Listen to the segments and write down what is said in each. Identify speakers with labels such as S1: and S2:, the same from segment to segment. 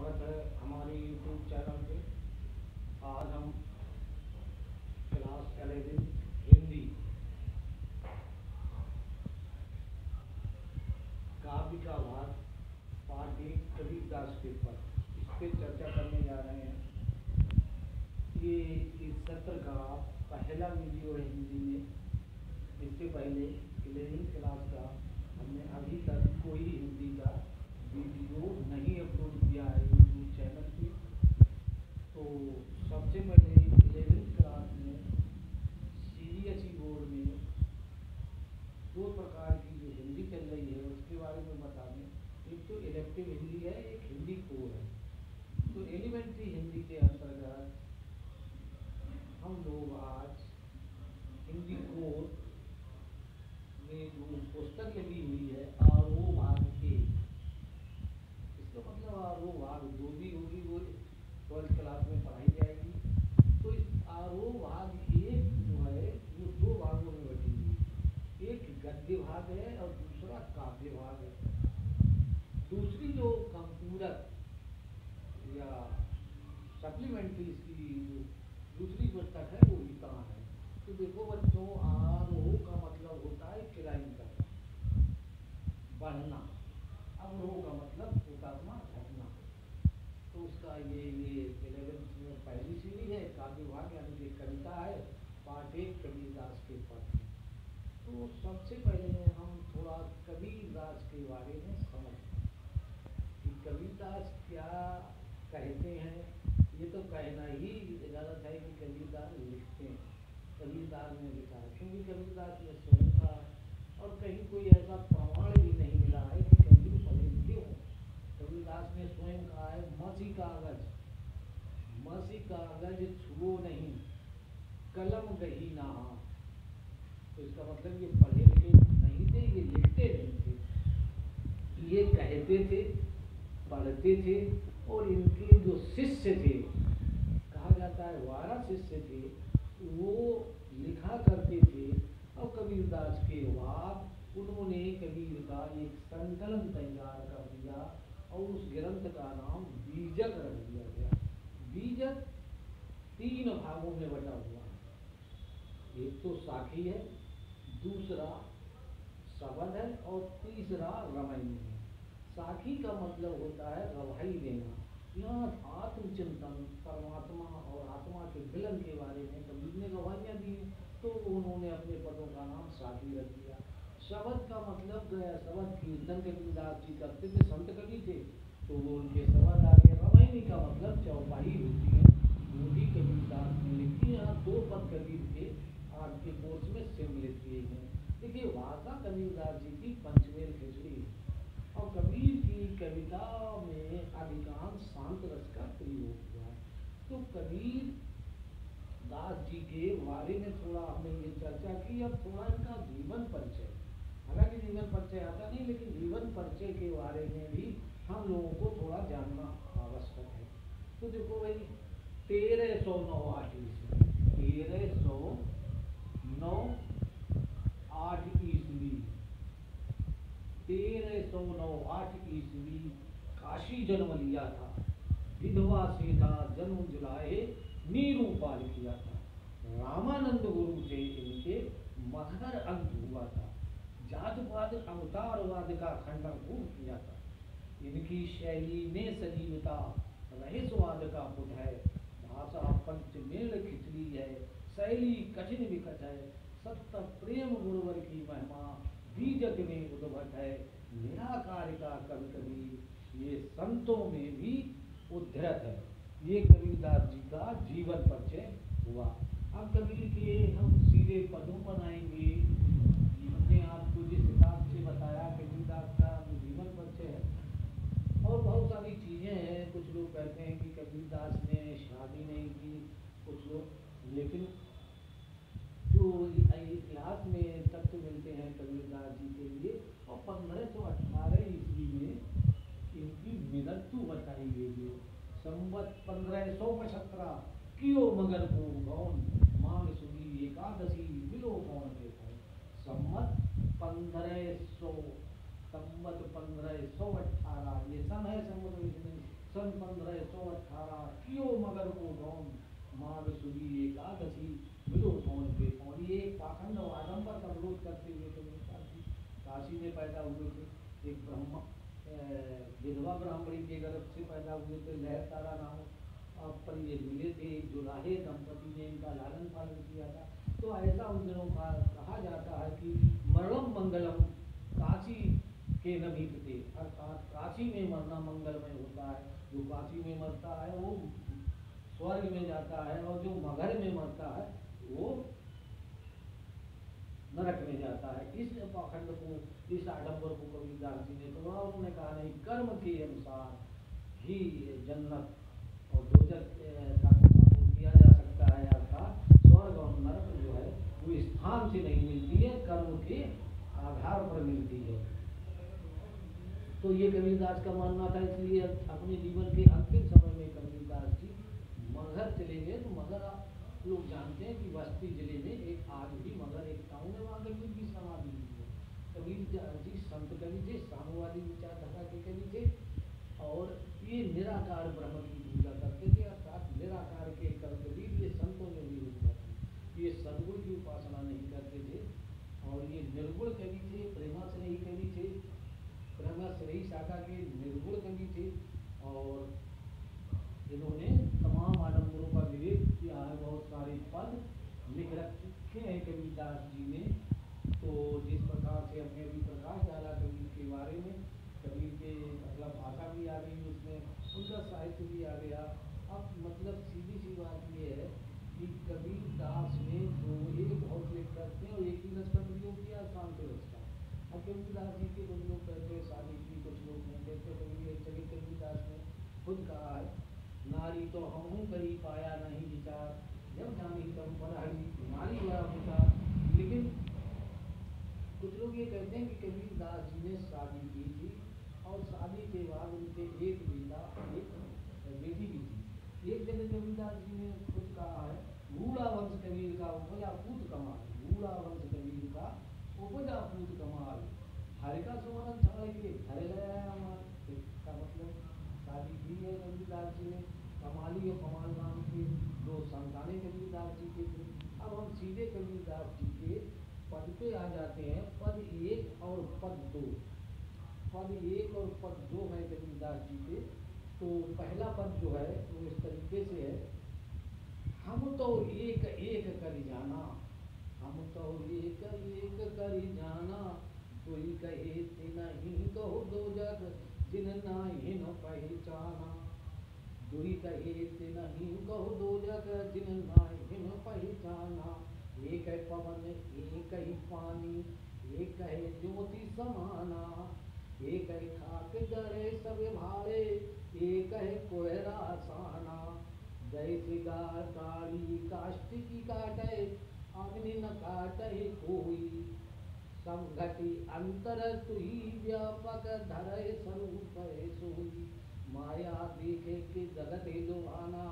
S1: स्वागत है हमारे YouTube चैनल पे। आज हम क्लास 11 हिंदी काव्य का भाग पाठ 1 कबीरदास के पर इस पे चर्चा करने जा रहे हैं। ये इस सत्र का पहला वीडियो है हिंदी में। इससे पहले 11वीं क्लास का हमने अभी तक कोई हिंदी का वीडियो नहीं अपलोड किया है यूट्यूब चैनल पे। तो सबसे पहले 11वीं क्लास में CBSE बोर्ड में दो प्रकार की जो हिंदी चल रही है उसके बारे में बता दें। एक तो इलेक्टिव हिंदी है, एक हिंदी कोर है। तो एलिमेंट्री हिंदी के अंतर्गत हम लोग आज हिंदी कोर में जो पुस्तक लगी हुई है आरोह भाग के, इसका मतलब आरोह भाग जो भी होगी वो 12th क्लास में पढ़ाई जाएगी। तो इस आरोह भाग एक जो है वो दो भागों में बटी हुई है। एक गद्य भाग है और दूसरा काव्य भाग है। दूसरी जो कंपूरक या सप्लीमेंट्री इसकी जो दूसरी पुस्तक है वो हितान है। तो देखो बच्चों, आरोह का मतलब होता है क्लाइंब करना, बढ़ना। अवरोह का मतलब उतरना, घटना। तो उसका ये 11th में पहली सीढ़ी है काव्य भाग, यानी कि कविता है पाठ 1 कबीरदास के पद। तो सबसे पहले हम थोड़ा कबीरदास के बारे में समझते हैं कि कबीरदास क्या कहते हैं। ये तो कहना ही गलत है कि कबीरदास लिखते हैं। कबीरदास ने लिखा है क्योंकि कबीरदास ने स्वयं का और कहीं कोई ऐसा प्रमाण भी नहीं मिला है कि कबीर पढ़े लिखे हो। कबीरदास ने स्वयं कहा है मसी कागज छुओ नहीं, कलम गही ना। तो इसका मतलब ये पढ़े लिखे नहीं थे, ये लिखते नहीं थे, ये कहते थे, पढ़ते थे। और इनके जो शिष्य थे, कहा जाता है 12 शिष्य थे, वो लिखा करते थे। और कबीरदास के बाद उन्होंने कबीर का एक संकलन तैयार कर दिया और उस ग्रंथ का नाम बीजक रख दिया गया। बीजक 3 भागों में बटा हुआ है। एक तो साखी है, दूसरा शबद है और तीसरा रमणी है। साखी का मतलब होता है गवाही देना। यहाँ आत्मचिंतन, परमात्मा और आत्मा के मिलन के बारे में कबीर ने गवाहियाँ दी, तो उन्होंने अपने पदों का नाम साखी रख दिया। शबद का मतलब शबद कीर्तन कबीरदास जी करते थे, संत कवि थे, तो वो उनके शबद आ गए। रमणी का मतलब चौपाई होती है, वो भी कबीरदास ने लिखी। यहाँ 2 पद कबीर के आज के कोर्स में सम्मिलित किए हैं। देखिए, भाषा कबीरदास जी की पंचमेल खिचड़ी है और कबीर की कविता में अधिकांश शांत रस का प्रयोग हुआ है। तो कबीर दास जी के बारे में थोड़ा हमने ये चर्चा की। अब थोड़ा इनका जीवन परिचय, हालांकि जीवन परिचय आता नहीं, लेकिन जीवन परिचय के बारे में भी हम लोगों को थोड़ा जानना आवश्यक है। तो देखो भाई, 1309 ईस्वी 1309 ईस्वी काशी जन्म लिया था। विधवा से था, जन्म जुलाए नीरू पाल किया था। रामानंद गुरु से इनके मगहर अंत हुआ था। जातवाद अवतारवाद का खंडन खूब किया था। इनकी शैली ने सजीवता रहिस्वाद का पुट है। भाषा पंचमेल खिचड़ी है, शैली कठिन विकट है। सत्य प्रेम गुरुवर की महिमा बीजक में उद्भट है। निराकार का कवि कबीर ये संतों में भी उद्धृत है। ये कबीरदास जी का जीवन परिचय हुआ। अब कबीर के हम सीधे पदों पर आएंगे। हमने आपको जिस हिसाब से बताया कबीरदास का जीवन परिचय है, और बहुत सारी चीज़ें हैं। कुछ लोग कहते हैं कि कबीरदास ने शादी नहीं की, कुछ लोग, लेकिन जो इतिहास में तथ्य मिलते हैं कबीरदास जी के लिए, और 1518 ईस्वी में इनकी मृत्यु बताई गई है। संवत 1575 कियो मगर को गौन, मांग सुनी एकादशी मिलो कौन के कौन। संवत 1518 ये सन है संवत सन 1518 कियो मगर को गौन माघ सुदी एकादशी मिलो कौन पे पौन। ये एक पाखंड और आडंबर का विरोध करते हुए कबीरदास जी काशी में पैदा हुए थे। एक विधवा ब्राह्मणी के गर्भ से पैदा हुए थे, लहर तारा नाम पर ये मिले थे। एक जुलाहे दंपति ने इनका लालन पालन किया था। तो ऐसा उन दिनों का कहा जाता है कि मरणम मंगलम काशी के नभीपते, अर्थात काशी में मरना मंगलमय होता है। जो काशी में मरता है वो स्वर्ग में जाता है, और जो मगर में मरता है वो नरक में जाता है। इस पाखंड को, इस आडंबर को कबीरदास जी ने तोड़ा। उन्होंने कहा नहीं, कर्म के अनुसार ही जन्नत और दोजख का किया जा सकता है। अर्थात स्वर्ग और नरक जो है वो स्थान से नहीं मिलती है, कर्म के आधार पर मिलती है। तो ये कबीरदास का मानना था। इसलिए अपने जीवन के अंतिम समय में कबीरदास जी मगहर चले गए। तो मगहर आप लोग जानते हैं कि बस्ती जिले में एक आज भी मगहर एक टाउन है, वहाँ कबीर की समाधि है। कबीर जी संत कवि थे, साम्यवादी विचारधारा के कवि थे, और ये निराकार ब्रह्म की पूजा करते थे। अर्थात निराकार के कबीर ये संतों में भी होता था। ये सद्गुण की उपासना नहीं करते थे, और ये निर्गुण कवि थे, प्रेमाश्रयी कवि थे, प्रेमाश्रयी शाखा के निर्गुण कवि थे। और इन्होंने तमाम आडंबरों का विवेक किया है। बहुत सारे पद लिख रखे हैं कबीरदास जी ने। तो जिस प्रकार से हमने अभी प्रकाश डाला कबीर के बारे में, कबीर के मतलब भाषा भी आ गई उसमें, उनका साहित्य भी आ गया। अब मतलब सीधी सी बात ये है कि कबीरदास ने जो एक बहुत लिख करते हैं और एक ही रस का प्रयोग किया, शांत रस का। अब कबीरदास जी के कुछ लोग कहते हैं शादी की, कुछ लोग नहीं कहते। कबीरदास ने खुद कहा है, नारी तो हमहू कहीं पाया नहीं विचार, जब जानी तब पढ़ाई नारी बड़ा विचार। लेकिन कुछ लोग ये कहते हैं कि कबीरदास जी ने शादी की थी, और शादी के बाद उनके एक बेटा एक बेटी भी थी। एक जगह कबीरदास जी ने खुद कहा है, बूढ़ा वंश कबीर का उपजा पूत कमाल, बूढ़ा वंश कबीर का उपजा पूत कमाल, हर का सुमरन छाड़ के घर गया हमार। इसका मतलब शादी की है कबीरदास जी ने। कमाली और कमाल नाम के दो संतानें कबीरदास जी के थे। अब हम सीधे कबीरदास जी के पद पे आ जाते हैं। पद 1 और पद 2। पद 1 और पद 2 है कबीरदास जी के। तो पहला पद जो है वो इस तरीके से है, हम तो एक एक करी जाना, हम तो एक एक करी जाना, कोई कहे ते नहीं कहो दो जग जिन नाही न पहचाना, दुई कहे ते नहीं कहो दो जग जिन नाही न पहचाना, एक है पवन एक ही पानी, एक है ज्योति समाना, एक है खाक जरे सब भाड़े, एक है कोहरा साना, जैसे गाड़ी काष्ठ की काटे अग्नि न काटे कोई, सब घटी अंतर तुही व्यापक धरे स्वरूप सोई, माया देखे के जगत लुभाना,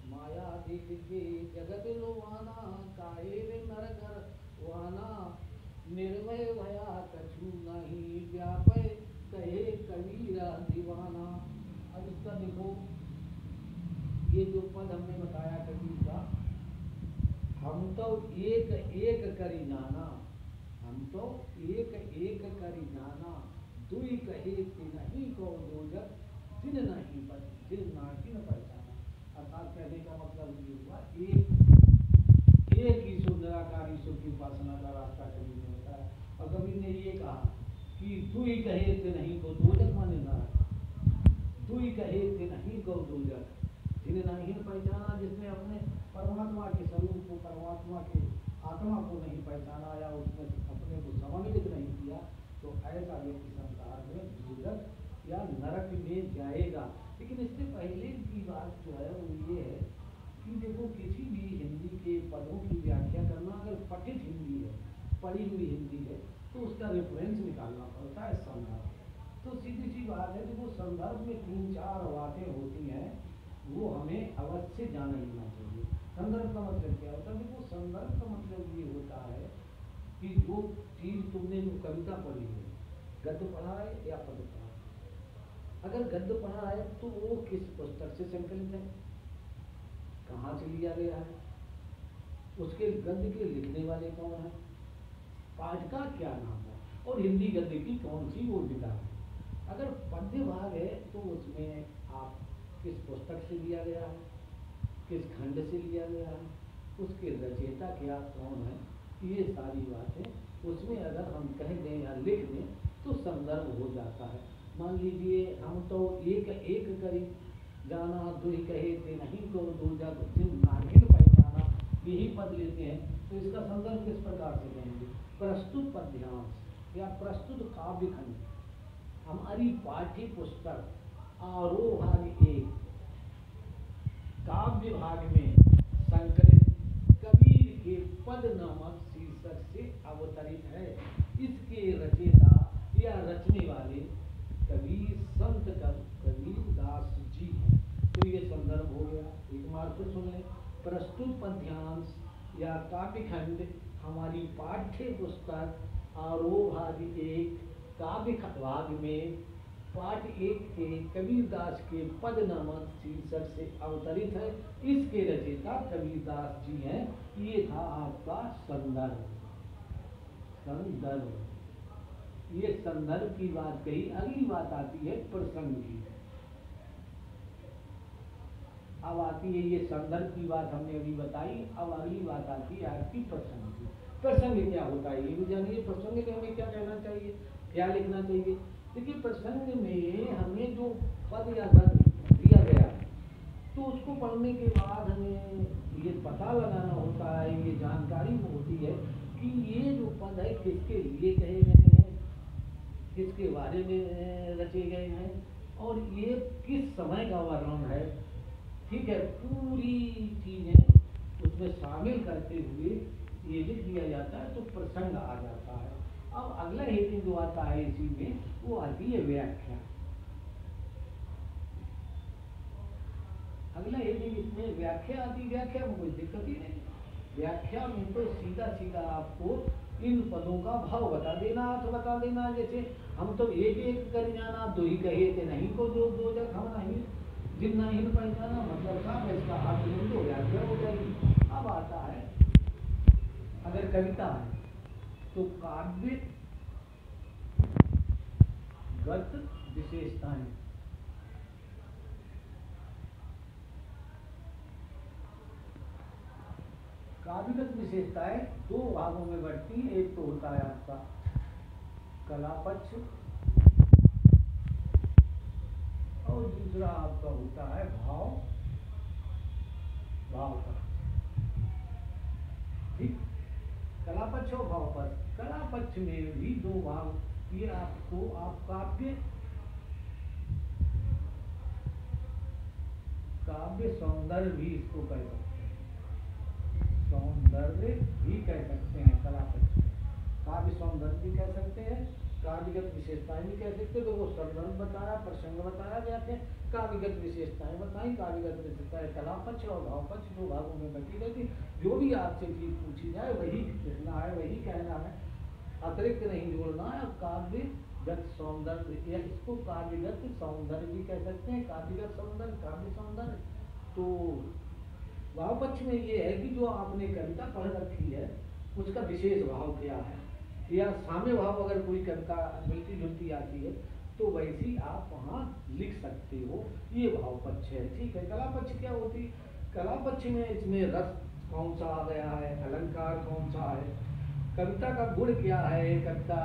S1: माया देख के जगत लुभाना, काहे रे नरकर वाना, निर्भय भया कछु नहीं व्यापय कहे कबीरा दीवाना। अब इसका देखो, ये जो पद हमने बताया कबीर का, हम तो एक एक करी जाना, हम तो एक एक करी जाना, दुई कहे नहीं को दो जग जिन नहीं न पहचाना। अर्थात कहने का मतलब ये हुआ, एक ईश्वर निराकार ईश्वर की उपासना का रास्ता कबीर ने बताया। और कबीर ने ये कहा कि दुई कहे नहीं को दो जग माने ना, दुई कहे नहीं को दो जग जिन्हें नहीं पहचाना, जिसने अपने परमात्मा के स्वरूप को, परमात्मा के आत्मा को नहीं पहचाना या उसने अपने को समन्वित नहीं किया, तो ऐसा व्यक्ति संसार में दोजख या नरक में जाएगा। लेकिन इससे पहले की बात जो है वो ये है कि देखो, किसी भी हिंदी के पदों की व्याख्या करना, अगर पठित हिंदी है, पढ़ी हुई हिंदी है, तो उसका रेफरेंस निकालना पड़ता है, संदर्भ। तो सीधी सी बात है, देखो संदर्भ में 3-4 बातें होती हैं, वो हमें अवश्य जान लेना चाहिए। संदर्भ का मतलब क्या होता है? देखो, संदर्भ का मतलब ये होता है कि जो चीज तुमने जो कविता पढ़ी है, गद्य पढ़ा है या पद पढ़ा है, अगर गद्य पढ़ा है तो वो किस पुस्तक से संकलित है, कहाँ से लिया गया है, उसके गद्य के लिखने वाले कौन है, पाठ का क्या नाम है, और हिंदी गद्य की कौन सी वो विधा है। अगर पद्य भाग है तो उसमें आप किस पुस्तक से लिया गया है, किस खंड से लिया गया है, उसके रचयिता क्या कौन है, ये सारी बातें उसमें अगर हम कह दें या लिख दें तो संदर्भ हो जाता है। मान लीजिए हम तो एक एक करी जाना दुहि कहे थे नहीं को दूजा नागिन पहचाना, यही पद लेते हैं, तो इसका संदर्भ किस प्रकार से कहेंगे, प्रस्तुत पद्यांश या प्रस्तुत काव्य खंड, हमारी पाठ्य पुस्तक आरोहान एक काव्य भाग में संकलित कबीर के पद नामक शीर्षक से अवतरित है। इसके रचयिता या रचने वाले कबीर संत कबीर दास जी हैं। तो ये संदर्भ हो गया। एक बार फिर सुन लें, प्रस्तुत पद्यांश या काव्य खंड हमारी पाठ्य पुस्तक आरोह एक काव्य भाग में पाठ एक के कबीरदास के पद नामक शीर्षक से अवतरित है। इसके रचयिता कबीरदास जी हैं। ये था आपका संदर्भ। ये संदर्भ की बात कही। अगली बात आती है प्रसंग की। अब आती है ये संदर्भ की बात हमने अभी बताई। अब अगली बात आती है आपकी प्रसंग की। प्रसंग क्या होता है ये भी जानिए। प्रसंग में हमें क्या कहना चाहिए, क्या लिखना चाहिए। देखिए प्रसंग में हमें जो पद या गद्य दिया गया तो उसको पढ़ने के बाद हमें ये पता लगाना होता है, ये जानकारी होती है कि ये जो पद है किसके लिए कहे गए हैं, किसके बारे में रचे गए हैं और ये किस समय का वर्णन है। ठीक है, पूरी चीजें उसमें शामिल करते हुए ये लिख दिया जाता है तो प्रसंग आ जाता है। अब अगला हेडिंग जो आता है इसी में वो आती है व्याख्या। अगला हेडिंग इसमें व्याख्या आती। व्याख्या में कोई दिक्कत ही नहीं। व्याख्या में तो सीधा सीधा आपको इन पदों का भाव बता देना, अर्थ बता देना। जैसे हम तो एक एक कर जाना दो ही कहे थे नहीं को दो दो जग हम नहीं जिन नहीं पहचाना, मतलब का इसका अर्थ तो व्याख्या हो जाएगी। अब आता है अगर कविता है तो काव्य गत विशेषताएं। काव्यगत विशेषताएं दो भागों में बढ़ती हैं। एक तो होता है आपका कला पक्ष और दूसरा आपका होता है भाव पक्ष। ठीक, कला पक्ष और भाव पक्ष। कला पक्ष में भी दो भाग। ये आपको आप काव्य सौंदर्य भी इसको कह सकते हैं। सौंदर्य भी कह सकते हैं कला पक्ष में। काव्य सौंदर्य भी कह सकते हैं, काव्यगत विशेषताएं भी कह सकते हैं। तो वो संदर्भ बताया, प्रसंग बताया गया थे, काव्यगत विशेषताएं बताई। काव्यगत विशेषताएं कला पक्ष और भाव पक्ष दो भागों में बटी रहती। जो भी आपसे चीज पूछी जाए वही लिखना है, वही कहना है, अतिरिक्त नहीं जोड़ना है। काव्यगत सौंदर्य या इसको काव्यगत सौंदर्य भी कह सकते हैं, काव्यगत सौंदर्य, काव्य सौंदर्य। तो भाव पक्ष में ये है कि जो आपने कविता पढ़ रखी है उसका विशेष भाव क्या है, या साम्य भाव अगर कोई कविता मिलती जुलती आती है तो वैसी आप वहाँ लिख सकते हो। ये भाव पक्ष है। ठीक है, कला पक्ष क्या होती। कला पक्ष में इसमें रस कौन सा आ गया है, अलंकार कौन सा है, कविता का गुण क्या है, कविता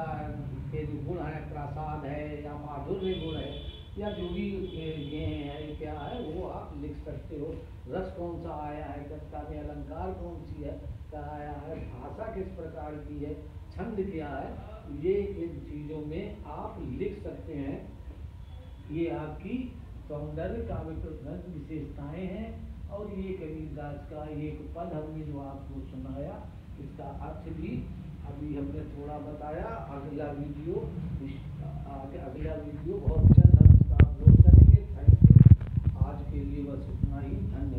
S1: के जो गुण है प्रासाद है या माधुर्य गुण है या जो भी ये है क्या है वो आप लिख सकते हो। रस कौन सा आया है कविता में, अलंकार कौन सी है का आया है, भाषा किस प्रकार की है, छंद क्या है, ये इन चीजों में आप लिख सकते हैं। ये आपकी सौंदर्य काव्यगत विशेषताएं हैं। और ये कबीरदास का एक पद हमने जो आपको सुनाया इसका अर्थ भी अभी हमने थोड़ा बताया। अगला वीडियो बहुत जल्द हम इसका अपलोड करेंगे। Thank you. आज के लिए बस इतना ही। धन्यवाद।